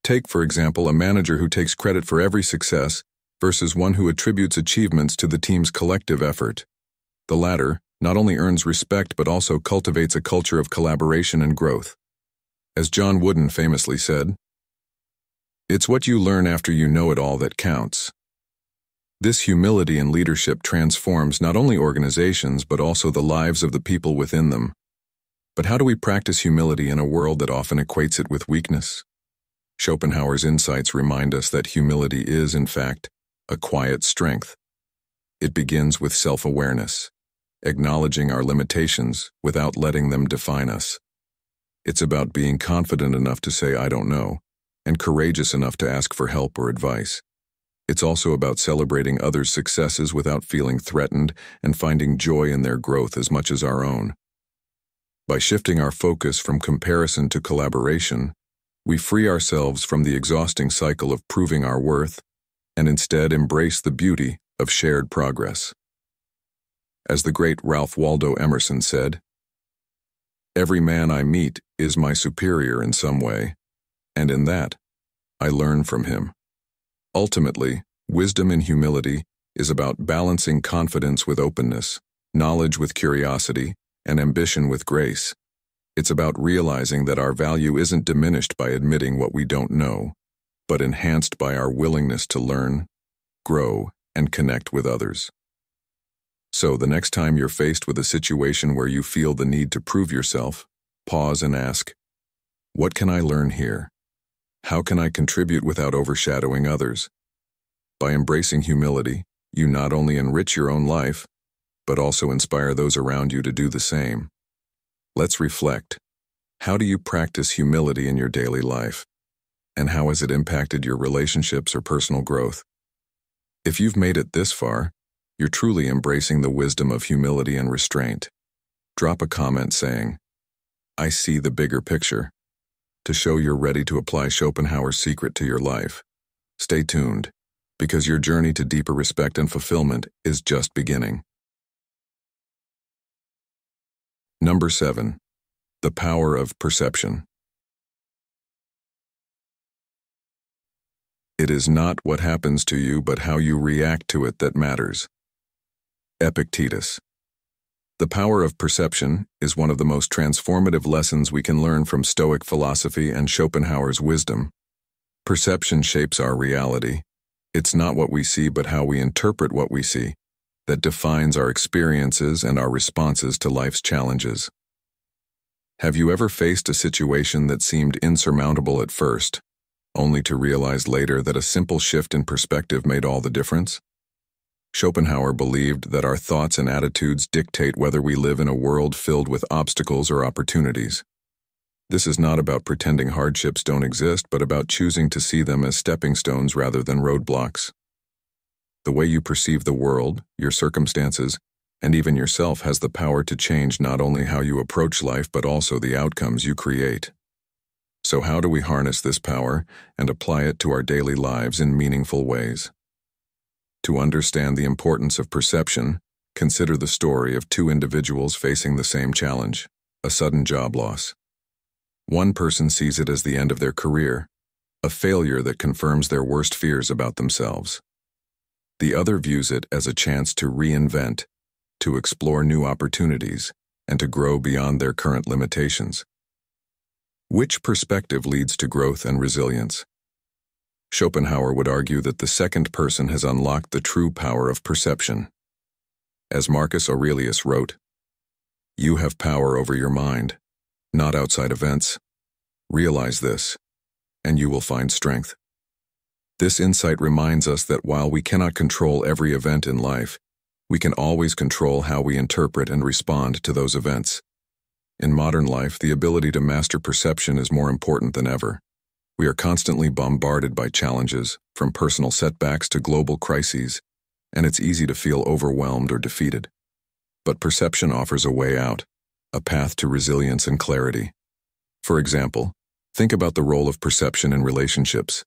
Take, for example, a manager who takes credit for every success versus one who attributes achievements to the team's collective effort. The latter not only earns respect but also cultivates a culture of collaboration and growth. As John Wooden famously said, "It's what you learn after you know it all that counts." This humility in leadership transforms not only organizations but also the lives of the people within them. But how do we practice humility in a world that often equates it with weakness? Schopenhauer's insights remind us that humility is, in fact, a quiet strength. It begins with self-awareness, acknowledging our limitations without letting them define us. It's about being confident enough to say "I don't know," and courageous enough to ask for help or advice. It's also about celebrating others' successes without feeling threatened and finding joy in their growth as much as our own. By shifting our focus from comparison to collaboration, we free ourselves from the exhausting cycle of proving our worth and instead embrace the beauty of shared progress. As the great Ralph Waldo Emerson said, "Every man I meet is my superior in some way, and in that, I learn from him." Ultimately, wisdom and humility is about balancing confidence with openness, knowledge with curiosity, and ambition with grace. It's about realizing that our value isn't diminished by admitting what we don't know, but enhanced by our willingness to learn, grow, and connect with others. So the next time you're faced with a situation where you feel the need to prove yourself, pause and ask, "What can I learn here? How can I contribute without overshadowing others?" By embracing humility, you not only enrich your own life, but also inspire those around you to do the same. Let's reflect. How do you practice humility in your daily life? And how has it impacted your relationships or personal growth? If you've made it this far, you're truly embracing the wisdom of humility and restraint. Drop a comment saying, "I see the bigger picture," to show you're ready to apply Schopenhauer's secret to your life. Stay tuned, because your journey to deeper respect and fulfillment is just beginning. Number 7. The power of perception. It is not what happens to you, but how you react to it that matters. Epictetus. The power of perception is one of the most transformative lessons we can learn from Stoic philosophy and Schopenhauer's wisdom. Perception shapes our reality. It's not what we see, but how we interpret what we see, that defines our experiences and our responses to life's challenges. Have you ever faced a situation that seemed insurmountable at first, only to realize later that a simple shift in perspective made all the difference? Schopenhauer believed that our thoughts and attitudes dictate whether we live in a world filled with obstacles or opportunities. This is not about pretending hardships don't exist, but about choosing to see them as stepping stones rather than roadblocks. The way you perceive the world, your circumstances, and even yourself has the power to change not only how you approach life but also the outcomes you create. So how do we harness this power and apply it to our daily lives in meaningful ways? To understand the importance of perception, consider the story of two individuals facing the same challenge, a sudden job loss. One person sees it as the end of their career, a failure that confirms their worst fears about themselves. The other views it as a chance to reinvent, to explore new opportunities, and to grow beyond their current limitations. Which perspective leads to growth and resilience? Schopenhauer would argue that the second person has unlocked the true power of perception. As Marcus Aurelius wrote, "You have power over your mind, not outside events. Realize this, and you will find strength." This insight reminds us that while we cannot control every event in life, we can always control how we interpret and respond to those events. In modern life, the ability to master perception is more important than ever. We are constantly bombarded by challenges, from personal setbacks to global crises, and it's easy to feel overwhelmed or defeated. But perception offers a way out, a path to resilience and clarity. For example, think about the role of perception in relationships.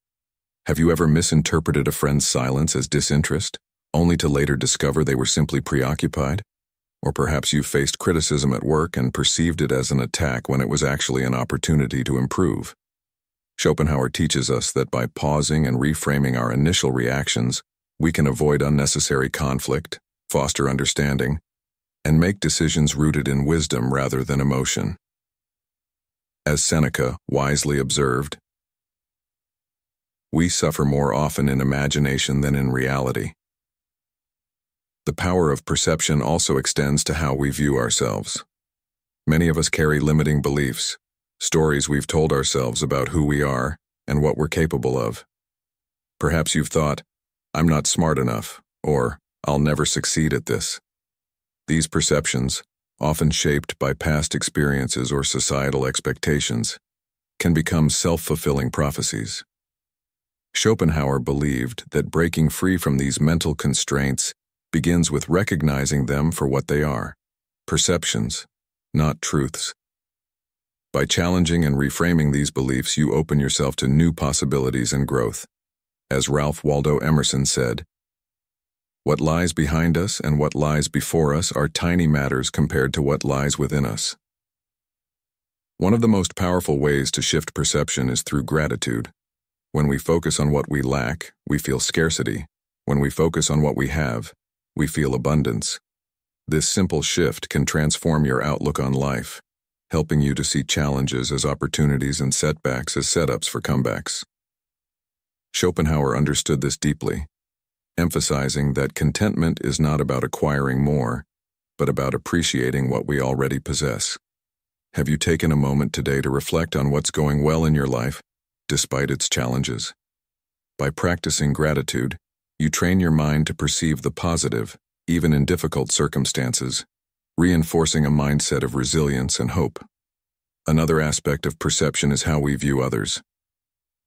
Have you ever misinterpreted a friend's silence as disinterest, only to later discover they were simply preoccupied? Or perhaps you faced criticism at work and perceived it as an attack when it was actually an opportunity to improve. Schopenhauer teaches us that by pausing and reframing our initial reactions, we can avoid unnecessary conflict, foster understanding, and make decisions rooted in wisdom rather than emotion. As Seneca wisely observed, we suffer more often in imagination than in reality. The power of perception also extends to how we view ourselves. Many of us carry limiting beliefs, stories we've told ourselves about who we are and what we're capable of. Perhaps you've thought, "I'm not smart enough," or "I'll never succeed at this." These perceptions, often shaped by past experiences or societal expectations, can become self-fulfilling prophecies. Schopenhauer believed that breaking free from these mental constraints begins with recognizing them for what they are, perceptions, not truths. By challenging and reframing these beliefs, you open yourself to new possibilities and growth. As Ralph Waldo Emerson said, "What lies behind us and what lies before us are tiny matters compared to what lies within us." One of the most powerful ways to shift perception is through gratitude. When we focus on what we lack, we feel scarcity. When we focus on what we have, we feel abundance. This simple shift can transform your outlook on life, helping you to see challenges as opportunities and setbacks as setups for comebacks. Schopenhauer understood this deeply, emphasizing that contentment is not about acquiring more, but about appreciating what we already possess. Have you taken a moment today to reflect on what's going well in your life, despite its challenges? By practicing gratitude, you train your mind to perceive the positive, even in difficult circumstances, reinforcing a mindset of resilience and hope. Another aspect of perception is how we view others.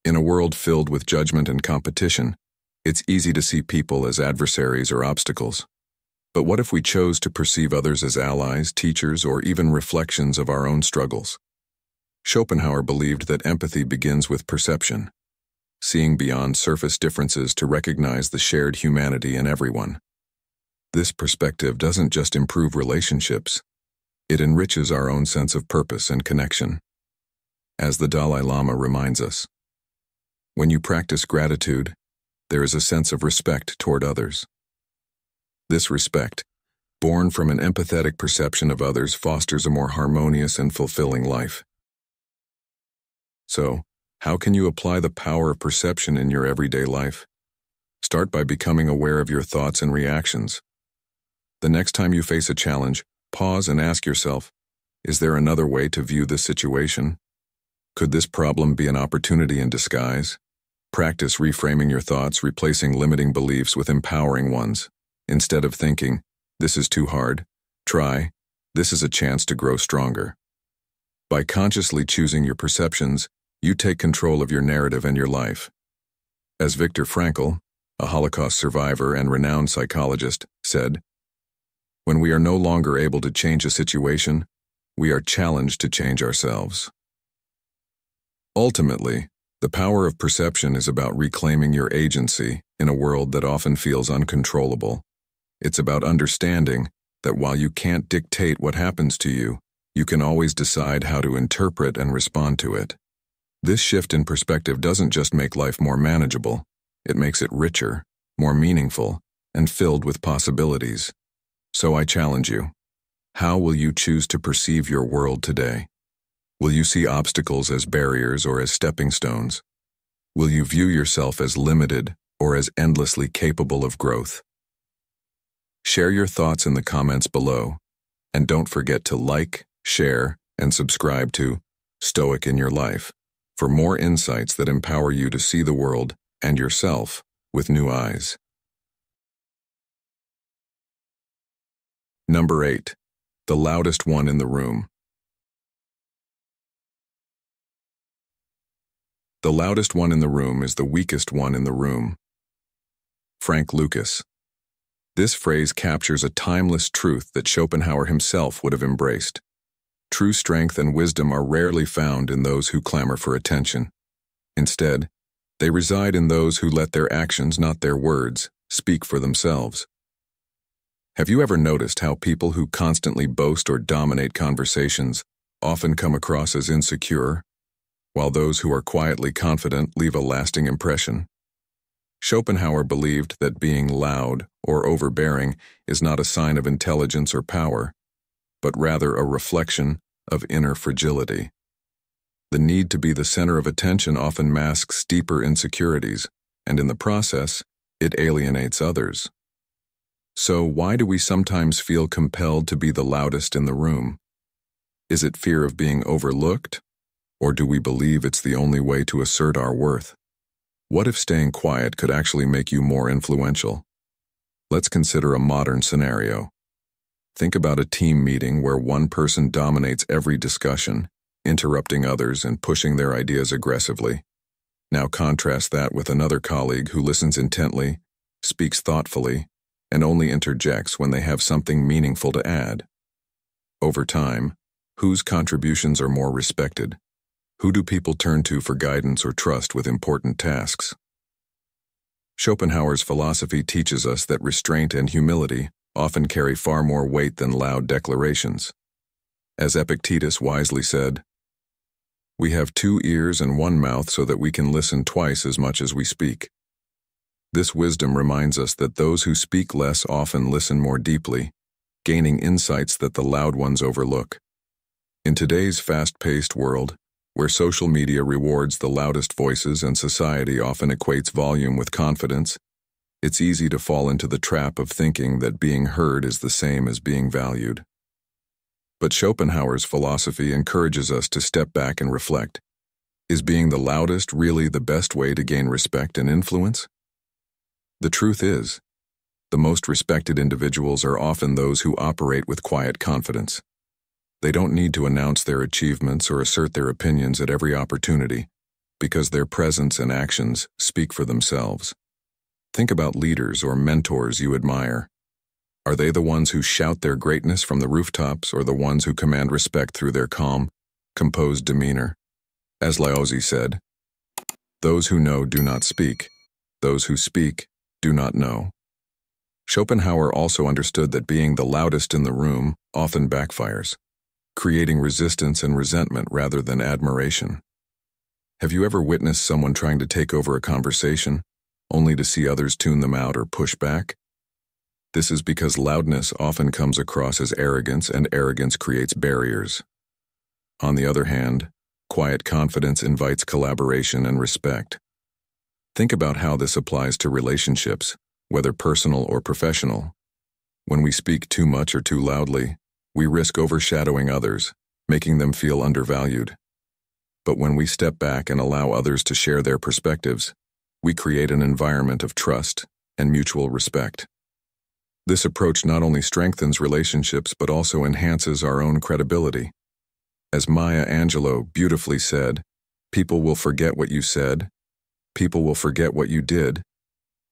In a world filled with judgment and competition, it's easy to see people as adversaries or obstacles. But what if we chose to perceive others as allies, teachers, or even reflections of our own struggles? Schopenhauer believed that empathy begins with perception, seeing beyond surface differences to recognize the shared humanity in everyone. This perspective doesn't just improve relationships, it enriches our own sense of purpose and connection. As the Dalai Lama reminds us, when you practice gratitude, there is a sense of respect toward others. This respect, born from an empathetic perception of others, fosters a more harmonious and fulfilling life. So, how can you apply the power of perception in your everyday life? Start by becoming aware of your thoughts and reactions. The next time you face a challenge, pause and ask yourself, is there another way to view this situation? Could this problem be an opportunity in disguise? Practice reframing your thoughts, replacing limiting beliefs with empowering ones, Instead of thinking, "This is too hard," try, "This is a chance to grow stronger." By consciously choosing your perceptions, you take control of your narrative and your life. As Viktor Frankl, a Holocaust survivor and renowned psychologist, said, "When we are no longer able to change a situation, we are challenged to change ourselves." Ultimately, the power of perception is about reclaiming your agency in a world that often feels uncontrollable. It's about understanding that while you can't dictate what happens to you, you can always decide how to interpret and respond to it. This shift in perspective doesn't just make life more manageable, it makes it richer, more meaningful, and filled with possibilities. So I challenge you. How will you choose to perceive your world today? Will you see obstacles as barriers or as stepping stones? Will you view yourself as limited or as endlessly capable of growth? Share your thoughts in the comments below, and don't forget to like, share, and subscribe to Stoic in Your Life for more insights that empower you to see the world and yourself with new eyes. Number 8. The loudest one in the room. The loudest one in the room is the weakest one in the room. Frank Lucas. This phrase captures a timeless truth that Schopenhauer himself would have embraced. True strength and wisdom are rarely found in those who clamor for attention. Instead, they reside in those who let their actions, not their words, speak for themselves. Have you ever noticed how people who constantly boast or dominate conversations often come across as insecure, while those who are quietly confident leave a lasting impression? Schopenhauer believed that being loud or overbearing is not a sign of intelligence or power, but rather a reflection of inner fragility. The need to be the center of attention often masks deeper insecurities, and in the process, it alienates others. So why do we sometimes feel compelled to be the loudest in the room? Is it fear of being overlooked, or do we believe it's the only way to assert our worth? What if staying quiet could actually make you more influential? Let's consider a modern scenario. Think about a team meeting where one person dominates every discussion, interrupting others and pushing their ideas aggressively. Now contrast that with another colleague who listens intently, speaks thoughtfully, and only interjects when they have something meaningful to add. Over time, whose contributions are more respected? Who do people turn to for guidance or trust with important tasks? Schopenhauer's philosophy teaches us that restraint and humility often carry far more weight than loud declarations. As Epictetus wisely said, "We have 2 ears and 1 mouth so that we can listen twice as much as we speak." This wisdom reminds us that those who speak less often listen more deeply, gaining insights that the loud ones overlook. In today's fast-paced world, where social media rewards the loudest voices and society often equates volume with confidence, it's easy to fall into the trap of thinking that being heard is the same as being valued. But Schopenhauer's philosophy encourages us to step back and reflect. Is being the loudest really the best way to gain respect and influence? The truth is, the most respected individuals are often those who operate with quiet confidence. They don't need to announce their achievements or assert their opinions at every opportunity, because their presence and actions speak for themselves. Think about leaders or mentors you admire. Are they the ones who shout their greatness from the rooftops, or the ones who command respect through their calm, composed demeanor? As Laozi said, "Those who know do not speak. Those who speak do not know." Schopenhauer also understood that being the loudest in the room often backfires, creating resistance and resentment rather than admiration. Have you ever witnessed someone trying to take over a conversation, only to see others tune them out or push back? This is because loudness often comes across as arrogance, and arrogance creates barriers. On the other hand, quiet confidence invites collaboration and respect. Think about how this applies to relationships, whether personal or professional. When we speak too much or too loudly, we risk overshadowing others, making them feel undervalued. But when we step back and allow others to share their perspectives, we create an environment of trust and mutual respect. This approach not only strengthens relationships but also enhances our own credibility. As Maya Angelou beautifully said, people will forget what you said, people will forget what you did,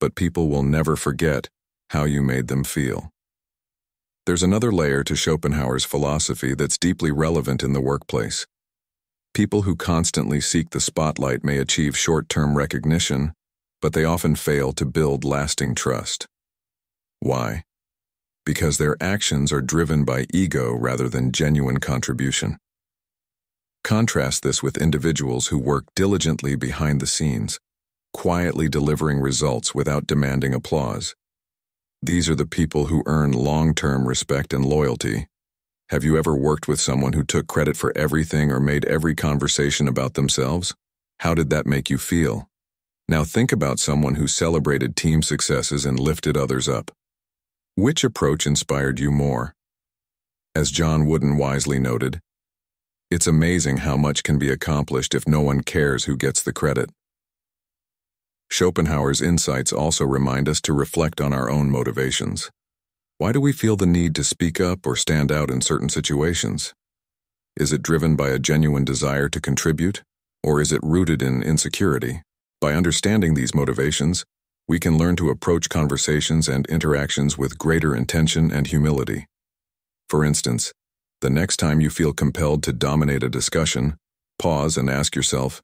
but people will never forget how you made them feel. There's another layer to Schopenhauer's philosophy that's deeply relevant in the workplace. People who constantly seek the spotlight may achieve short-term recognition, but they often fail to build lasting trust. Why? Because their actions are driven by ego rather than genuine contribution. Contrast this with individuals who work diligently behind the scenes, quietly delivering results without demanding applause. These are the people who earn long-term respect and loyalty. Have you ever worked with someone who took credit for everything or made every conversation about themselves? How did that make you feel? Now think about someone who celebrated team successes and lifted others up. Which approach inspired you more? As John Wooden wisely noted, it's amazing how much can be accomplished if no one cares who gets the credit. Schopenhauer's insights also remind us to reflect on our own motivations. Why do we feel the need to speak up or stand out in certain situations? Is it driven by a genuine desire to contribute, or is it rooted in insecurity? By understanding these motivations, we can learn to approach conversations and interactions with greater intention and humility. For instance, the next time you feel compelled to dominate a discussion, pause and ask yourself,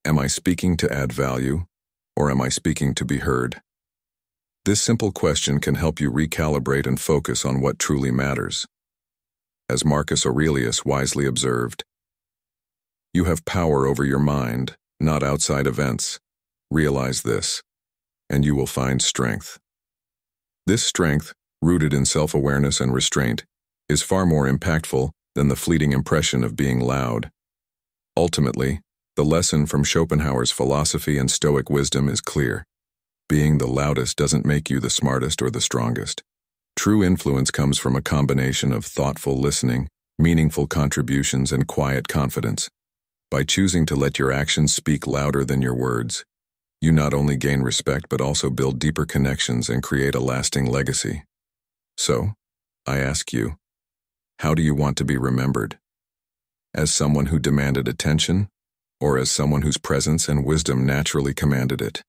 am I speaking to add value, or am I speaking to be heard? This simple question can help you recalibrate and focus on what truly matters. As Marcus Aurelius wisely observed, you have power over your mind, not outside events. Realize this, and you will find strength. This strength, rooted in self-awareness and restraint, is far more impactful than the fleeting impression of being loud. Ultimately, the lesson from Schopenhauer's philosophy and Stoic wisdom is clear. Being the loudest doesn't make you the smartest or the strongest. True influence comes from a combination of thoughtful listening, meaningful contributions, and quiet confidence. By choosing to let your actions speak louder than your words, you not only gain respect but also build deeper connections and create a lasting legacy. So, I ask you, how do you want to be remembered? As someone who demanded attention, or as someone whose presence and wisdom naturally commanded it?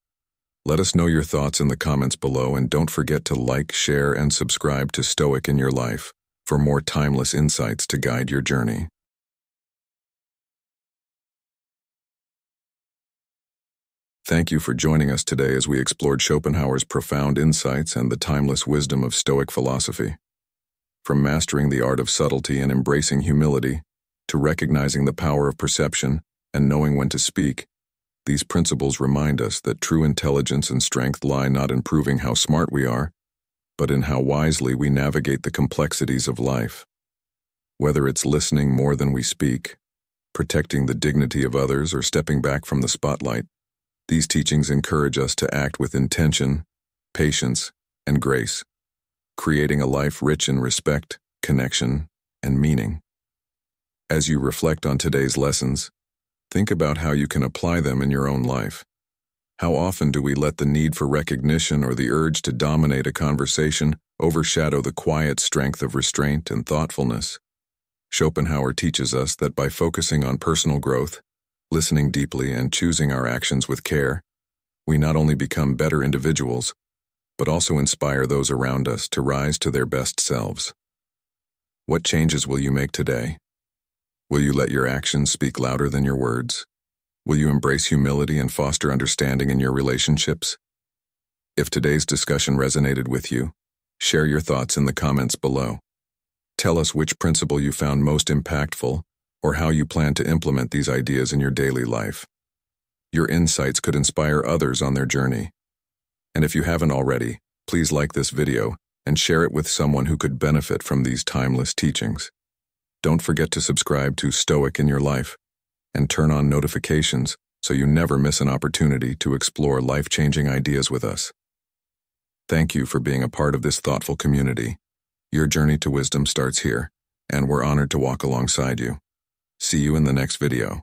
Let us know your thoughts in the comments below, and don't forget to like, share, and subscribe to Stoic in Your Life for more timeless insights to guide your journey. Thank you for joining us today as we explored Schopenhauer's profound insights and the timeless wisdom of Stoic philosophy. From mastering the art of subtlety and embracing humility, to recognizing the power of perception and knowing when to speak, these principles remind us that true intelligence and strength lie not in proving how smart we are, but in how wisely we navigate the complexities of life. Whether it's listening more than we speak, protecting the dignity of others, or stepping back from the spotlight, these teachings encourage us to act with intention, patience, and grace, creating a life rich in respect, connection, and meaning. As you reflect on today's lessons, think about how you can apply them in your own life. How often do we let the need for recognition or the urge to dominate a conversation overshadow the quiet strength of restraint and thoughtfulness? Schopenhauer teaches us that by focusing on personal growth, listening deeply, and choosing our actions with care, we not only become better individuals, but also inspire those around us to rise to their best selves. What changes will you make today? Will you let your actions speak louder than your words? Will you embrace humility and foster understanding in your relationships? If today's discussion resonated with you, share your thoughts in the comments below. Tell us which principle you found most impactful, or how you plan to implement these ideas in your daily life. Your insights could inspire others on their journey. And if you haven't already, please like this video and share it with someone who could benefit from these timeless teachings. Don't forget to subscribe to Stoic in Your Life and turn on notifications so you never miss an opportunity to explore life-changing ideas with us. Thank you for being a part of this thoughtful community. Your journey to wisdom starts here, and we're honored to walk alongside you. See you in the next video.